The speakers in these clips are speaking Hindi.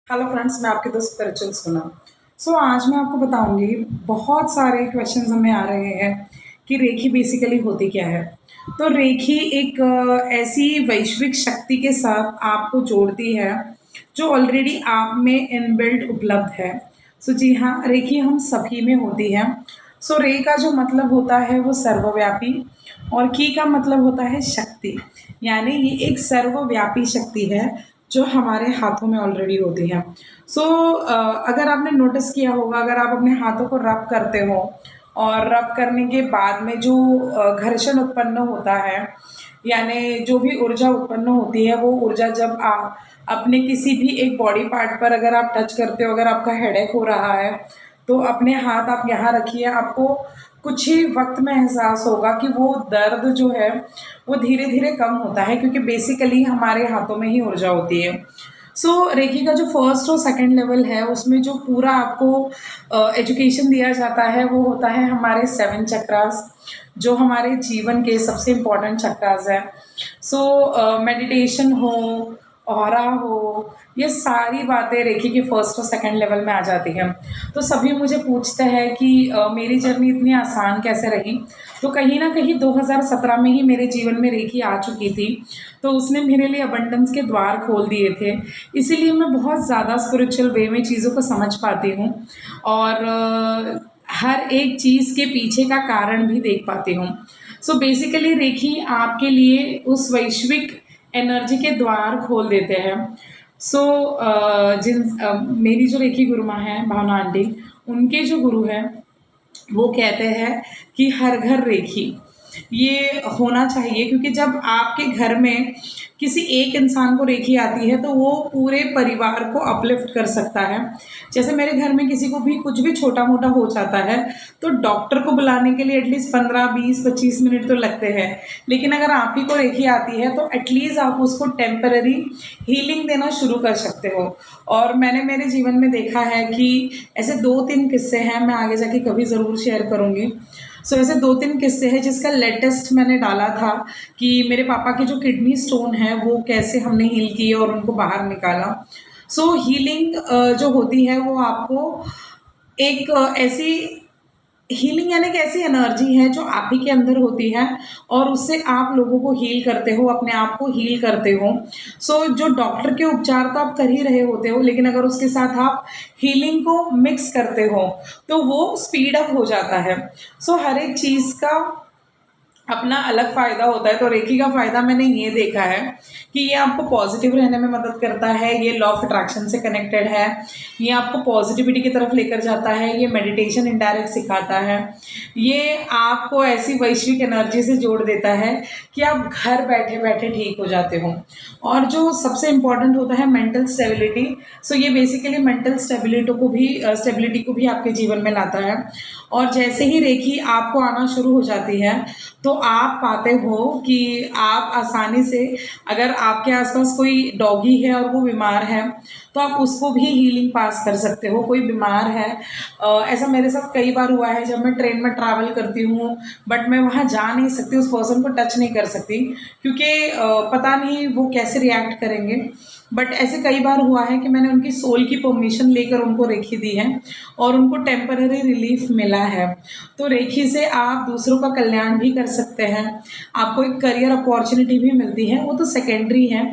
हेलो फ्रेंड्स, मैं आपके दोस्त स्पिरिचुअल सुना। आज मैं आपको बताऊंगी, बहुत सारे क्वेश्चंस हमें आ रहे हैं कि रेखी बेसिकली होती क्या है। तो रेखी एक ऐसी वैश्विक शक्ति के साथ आपको जोड़ती है जो ऑलरेडी आप में इनबिल्ट उपलब्ध है। जी हाँ, रेखी हम सभी में होती है। रे का जो मतलब होता है वो सर्वव्यापी, और की का मतलब होता है शक्ति। यानी ये एक सर्वव्यापी शक्ति है जो हमारे हाथों में ऑलरेडी होती है। अगर आपने नोटिस किया होगा, अगर आप अपने हाथों को रब करते हो और रब करने के बाद में जो घर्षण उत्पन्न होता है, यानी जो भी ऊर्जा उत्पन्न होती है, वो ऊर्जा जब आप अपने किसी भी एक बॉडी पार्ट पर अगर आप टच करते हो, अगर आपका हेडेक हो रहा है तो अपने हाथ आप यहाँ रखिए, आपको कुछ ही वक्त में एहसास होगा कि वो दर्द जो है वो धीरे धीरे कम होता है, क्योंकि बेसिकली हमारे हाथों में ही ऊर्जा होती है। रेखी का जो फर्स्ट और सेकंड लेवल है, उसमें जो पूरा आपको एजुकेशन दिया जाता है वो होता है हमारे 7 चक्रास, जो हमारे जीवन के सबसे इम्पोर्टेंट चक्रास है। मेडिटेशन हो, ऑरा हो, ये सारी बातें रेखी के फर्स्ट और सेकंड लेवल में आ जाती हैं। तो सभी मुझे पूछते हैं कि मेरी जर्नी इतनी आसान कैसे रही। तो कहीं ना कहीं 2017 में ही मेरे जीवन में रेखी आ चुकी थी, तो उसने मेरे लिए अबंडेंस के द्वार खोल दिए थे। इसीलिए मैं बहुत ज़्यादा स्पिरिचुअल वे में चीज़ों को समझ पाती हूँ, और हर एक चीज़ के पीछे का कारण भी देख पाती हूँ। बेसिकली रेखी आपके लिए उस वैश्विक एनर्जी के द्वार खोल देते हैं। मेरी जो रेखी गुरु माँ हैं, भावना आंटी, उनके जो गुरु हैं वो कहते हैं कि हर घर रेखी ये होना चाहिए, क्योंकि जब आपके घर में किसी एक इंसान को रेखी आती है तो वो पूरे परिवार को अपलिफ्ट कर सकता है। जैसे मेरे घर में किसी को भी कुछ भी छोटा मोटा हो जाता है तो डॉक्टर को बुलाने के लिए एटलीस्ट 15 20 25 मिनट तो लगते हैं, लेकिन अगर आप ही को रेखी आती है तो एटलीस्ट आप उसको टेम्पररी हीलिंग देना शुरू कर सकते हो। और मैंने मेरे जीवन में देखा है कि ऐसे 2-3 किस्से हैं, मैं आगे जाके कभी ज़रूर शेयर करूँगी। ऐसे 2-3 किस्से हैं, जिसका लेटेस्ट मैंने डाला था कि मेरे पापा की जो किडनी स्टोन है वो कैसे हमने हील की और उनको बाहर निकाला। हीलिंग जो होती है वो आपको एक ऐसी हीलिंग, यानी कि ऐसी एनर्जी है जो आप ही के अंदर होती है, और उससे आप लोगों को हील करते हो, अपने आप को हील करते हो। जो डॉक्टर के उपचार तो आप कर ही रहे होते हो, लेकिन अगर उसके साथ आप हीलिंग को मिक्स करते हो तो वो स्पीड अप हो जाता है। हर एक चीज़ का अपना अलग फ़ायदा होता है। तो रेकी का फ़ायदा मैंने ये देखा है कि ये आपको पॉजिटिव रहने में मदद करता है, ये लॉ ऑफ अट्रैक्शन से कनेक्टेड है, ये आपको पॉजिटिविटी की तरफ लेकर जाता है, ये मेडिटेशन इनडायरेक्ट सिखाता है, ये आपको ऐसी वैश्विक एनर्जी से जोड़ देता है कि आप घर बैठे बैठे ठीक हो जाते हो। और जो सबसे इम्पॉर्टेंट होता है मेंटल स्टेबिलिटी। ये बेसिकली मेंटल स्टेबिलिटी को भी आपके जीवन में लाता है। और जैसे ही रेखी आपको आना शुरू हो जाती है तो आप पाते हो कि आप आसानी से, अगर आपके आसपास कोई डॉगी है और वो बीमार है तो आप उसको भी हीलिंग पास कर सकते हो। कोई बीमार है, ऐसा मेरे साथ कई बार हुआ है, जब मैं ट्रेन में ट्रैवल करती हूँ बट मैं वहाँ जा नहीं सकती, उस पर्सन को टच नहीं कर सकती, क्योंकि पता नहीं वो कैसे रिएक्ट करेंगे। बट ऐसे कई बार हुआ है कि मैंने उनकी सोल की परमिशन लेकर उनको रेखी दी है और उनको टेम्पररी रिलीफ मिला है। तो रेखी से आप दूसरों का कल्याण भी कर सकते हैं, आपको एक करियर अपॉर्चुनिटी भी मिलती है, वो तो सेकेंडरी है।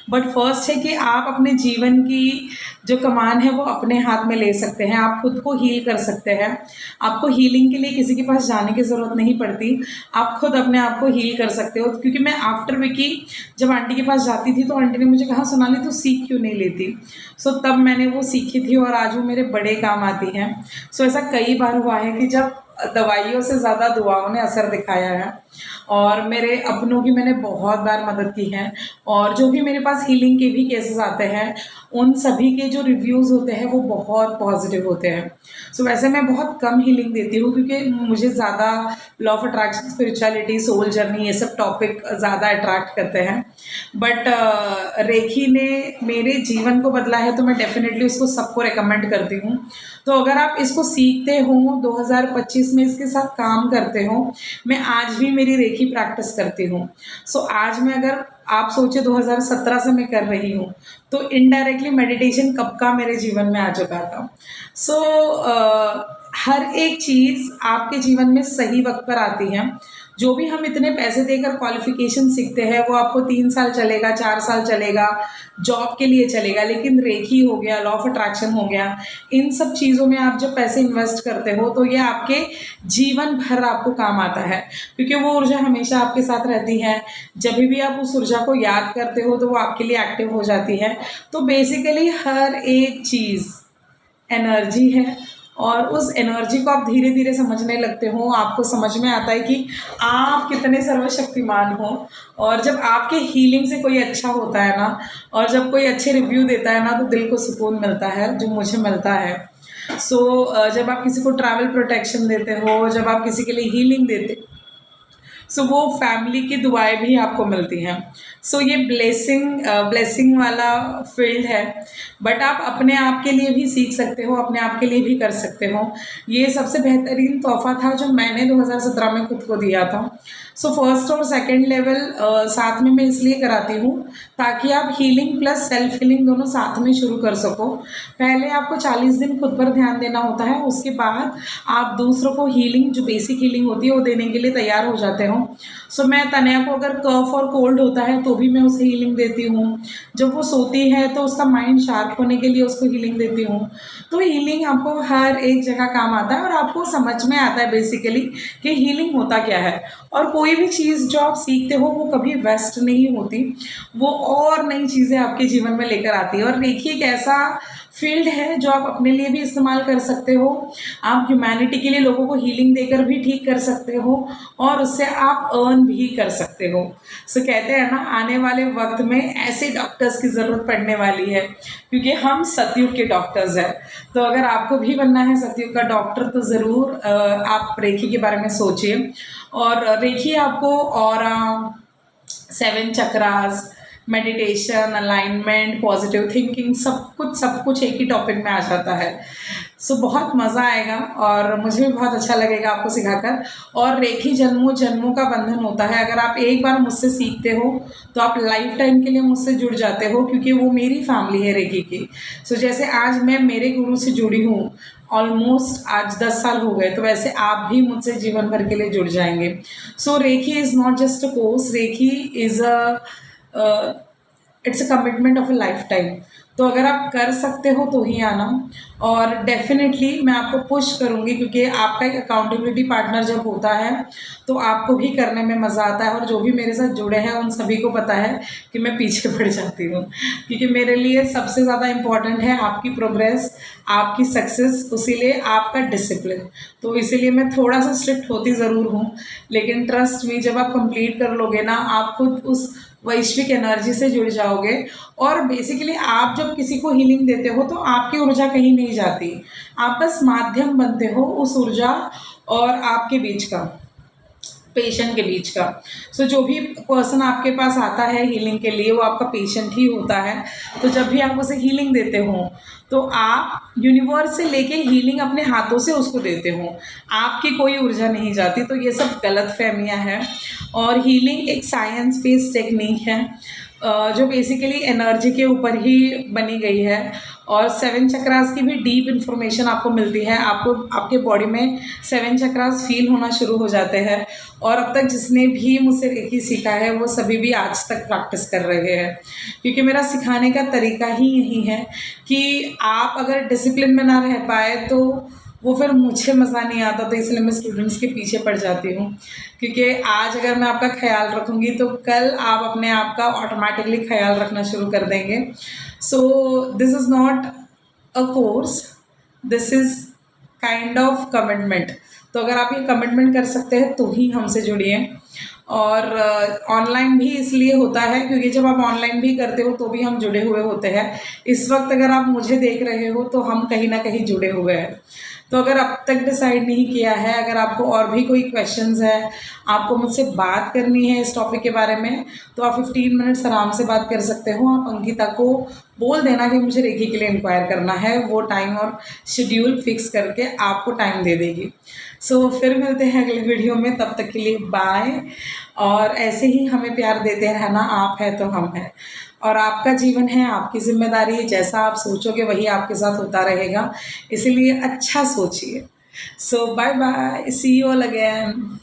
बट फर्स्ट है कि आप अपने जीवन की जो कमान है वो अपने हाथ में ले सकते हैं, आप खुद को हील कर सकते हैं। आपको हीलिंग के लिए किसी के पास जाने की ज़रूरत नहीं पड़ती, आप खुद अपने आप को हील कर सकते हो। क्योंकि मैं आफ्टर विकी जब आंटी के पास जाती थी तो आंटी ने मुझे कहा, सोनाली तू सीख क्यों नहीं लेती। तब मैंने वो सीखी थी और आज वो मेरे बड़े काम आती हैं। ऐसा कई बार हुआ है कि जब दवाइयों से ज़्यादा दुआओं ने असर दिखाया है, और मेरे अपनों की मैंने बहुत बार मदद की है, और जो भी मेरे पास हीलिंग के भी केसेस आते हैं उन सभी के जो रिव्यूज़ होते हैं वो बहुत पॉजिटिव होते हैं। वैसे मैं बहुत कम हीलिंग देती हूँ, क्योंकि मुझे ज़्यादा law of attraction, spirituality, soul journey, ये सब टॉपिक ज़्यादा अट्रैक्ट करते हैं। बट रेखी ने मेरे जीवन को बदला है, तो मैं डेफ़िनेटली उसको सबको रिकमेंड करती हूँ। तो अगर आप इसको सीखते हो, 2025 में इसके साथ काम करते हो, मैं आज भी मेरी रेखी प्रैक्टिस करती हूँ। सो आज मैं, अगर आप सोचे 2017 से मैं कर रही हूँ, तो इनडायरेक्टली मेडिटेशन कब का मेरे जीवन में आ चुका था। सो हर एक चीज़ आपके जीवन में सही वक्त पर आती है। जो भी हम इतने पैसे देकर क्वालिफिकेशन सीखते हैं, वो आपको 3 साल चलेगा, 4 साल चलेगा, जॉब के लिए चलेगा। लेकिन रेखी हो गया, लॉ ऑफ अट्रैक्शन हो गया, इन सब चीज़ों में आप जब पैसे इन्वेस्ट करते हो, तो ये आपके जीवन भर आपको काम आता है, क्योंकि वो ऊर्जा हमेशा आपके साथ रहती है। जब भी आप उस ऊर्जा को याद करते हो, तो वो आपके लिए एक्टिव हो जाती है। तो बेसिकली हर एक चीज़ एनर्जी है, और उस एनर्जी को आप धीरे धीरे समझने लगते हो। आपको समझ में आता है कि आप कितने सर्वशक्तिमान हो। और जब आपके हीलिंग से कोई अच्छा होता है ना, और जब कोई अच्छे रिव्यू देता है ना, तो दिल को सुकून मिलता है, जो मुझे मिलता है। जब आप किसी को ट्रैवल प्रोटेक्शन देते हो, जब आप किसी के लिए हीलिंग देते, वो फैमिली की दुआएं भी आपको मिलती हैं। ये ब्लेसिंग वाला फील्ड है। बट आप अपने आप के लिए भी सीख सकते हो, अपने आप के लिए भी कर सकते हो। ये सबसे बेहतरीन तोहफ़ा था जो मैंने 2017 में खुद को दिया था। फर्स्ट और सेकंड लेवल साथ में मैं इसलिए कराती हूँ, ताकि आप हीलिंग प्लस सेल्फ हीलिंग दोनों साथ में शुरू कर सको। पहले आपको 40 दिन खुद पर ध्यान देना होता है, उसके बाद आप दूसरों को हीलिंग, जो बेसिक हीलिंग होती है, वो देने के लिए तैयार हो जाते हो। मैं तनया को अगर कफ और कोल्ड होता है, तो भी मैं उसे हीलिंग देती हूँ। जब वो सोती है, तो उसका माइंड शार्प होने के लिए उसको हीलिंग देती हूँ। तो हीलिंग आपको हर एक जगह काम आता है, और आपको समझ में आता है बेसिकली कि हीलिंग होता क्या है। और कोई भी चीज़ जो आप सीखते हो, वो कभी वेस्ट नहीं होती, वो और नई चीज़ें आपके जीवन में लेकर आती है। और देखिए, एक ऐसा फील्ड है जो आप अपने लिए भी इस्तेमाल कर सकते हो। आप ह्यूमैनिटी के लिए लोगों को हीलिंग देकर भी ठीक कर सकते हो, और उससे आप अर्न भी कर सकते हो। कहते हैं ना, आने वाले वक्त में ऐसे डॉक्टर्स की ज़रूरत पड़ने वाली है, क्योंकि हम सतयुग के डॉक्टर्स हैं। तो अगर आपको भी बनना है सतयुग का डॉक्टर, तो ज़रूर आप रेखी के बारे में सोचिए। और रेखी आपको aura, 7 chakras, meditation, alignment, positive thinking, सब कुछ एक ही टॉपिक में आ जाता है। बहुत मज़ा आएगा, और मुझे भी बहुत अच्छा लगेगा आपको सिखाकर। और रेखी जन्मों जन्मों का बंधन होता है। अगर आप एक बार मुझसे सीखते हो, तो आप लाइफ टाइम के लिए मुझसे जुड़ जाते हो, क्योंकि वो मेरी फैमिली है रेखी की। जैसे आज मैं मेरे गुरु से जुड़ी हूँ, ऑलमोस्ट आज 10 साल हो गए, तो वैसे आप भी मुझसे जीवन भर के लिए जुड़ जाएंगे। Rekhi is not just a course, Rekhi is it's a commitment of a lifetime. तो अगर आप कर सकते हो, तो ही आना। और डेफिनेटली मैं आपको पुश करूँगी, क्योंकि आपका एक अकाउंटेबिलिटी पार्टनर जब होता है, तो आपको भी करने में मज़ा आता है। और जो भी मेरे साथ जुड़े हैं, उन सभी को पता है कि मैं पीछे पड़ जाती हूँ, क्योंकि मेरे लिए सबसे ज़्यादा इम्पॉर्टेंट है आपकी प्रोग्रेस, आपकी सक्सेस, उसीलिए आपका डिसिप्लिन। तो इसीलिए मैं थोड़ा सा स्ट्रिक्ट होती ज़रूर हूँ, लेकिन ट्रस्ट मी, जब आप कंप्लीट कर लोगे ना, आप खुद उस वैश्विक एनर्जी से जुड़ जाओगे। और बेसिकली आप जब किसी को हीलिंग देते हो, तो आपकी ऊर्जा कहीं नहीं जाती, आप बस माध्यम बनते हो उस ऊर्जा और आपके बीच का, पेशेंट के बीच का। जो भी पर्सन आपके पास आता है हीलिंग के लिए, वो आपका पेशेंट ही होता है। तो जब भी आप उसे हीलिंग देते हो, तो आप यूनिवर्स से लेके हीलिंग अपने हाथों से उसको देते हो, आपकी कोई ऊर्जा नहीं जाती। तो ये सब गलतफहमियां हैं। और हीलिंग एक साइंस बेस्ड टेक्निक है, जो बेसिकली एनर्जी के ऊपर ही बनी गई है। और 7 चक्रास की भी डीप इन्फॉर्मेशन आपको मिलती है। आपको आपके बॉडी में 7 चक्रास फील होना शुरू हो जाते हैं। और अब तक जिसने भी मुझसे रेकी सीखा है, वो सभी भी आज तक प्रैक्टिस कर रहे हैं, क्योंकि मेरा सिखाने का तरीका ही यही है कि आप अगर डिसिप्लिन में ना रह पाए, तो वो फिर मुझे मज़ा नहीं आता। तो इसलिए मैं स्टूडेंट्स के पीछे पड़ जाती हूँ, क्योंकि आज अगर मैं आपका ख्याल रखूँगी, तो कल आप अपने आप का ऑटोमेटिकली ख्याल रखना शुरू कर देंगे। This is not a course, this is kind of commitment. तो अगर आप ये कमिटमेंट कर सकते हैं, तो ही हमसे जुड़िए। और ऑनलाइन भी इसलिए होता है, क्योंकि जब आप ऑनलाइन भी करते हो, तो भी हम जुड़े हुए होते हैं। इस वक्त अगर आप मुझे देख रहे हो, तो हम कहीं ना कहीं जुड़े हुए हैं। तो अगर अब तक डिसाइड नहीं किया है, अगर आपको और भी कोई क्वेश्चंस है, आपको मुझसे बात करनी है इस टॉपिक के बारे में, तो आप 15 मिनट्स आराम से बात कर सकते हो। आप अंकिता को बोल देना कि मुझे रेखी के लिए इंक्वायर करना है, वो टाइम और शेड्यूल फिक्स करके आपको टाइम दे देगी। सो फिर मिलते हैं अगले वीडियो में, तब तक के लिए बाय। और ऐसे ही हमें प्यार देते रहना, आप है तो हम हैं, और आपका जीवन है, आपकी जिम्मेदारी, जैसा आप सोचोगे वही आपके साथ होता रहेगा, इसीलिए अच्छा सोचिए। So bye bye, see you all again.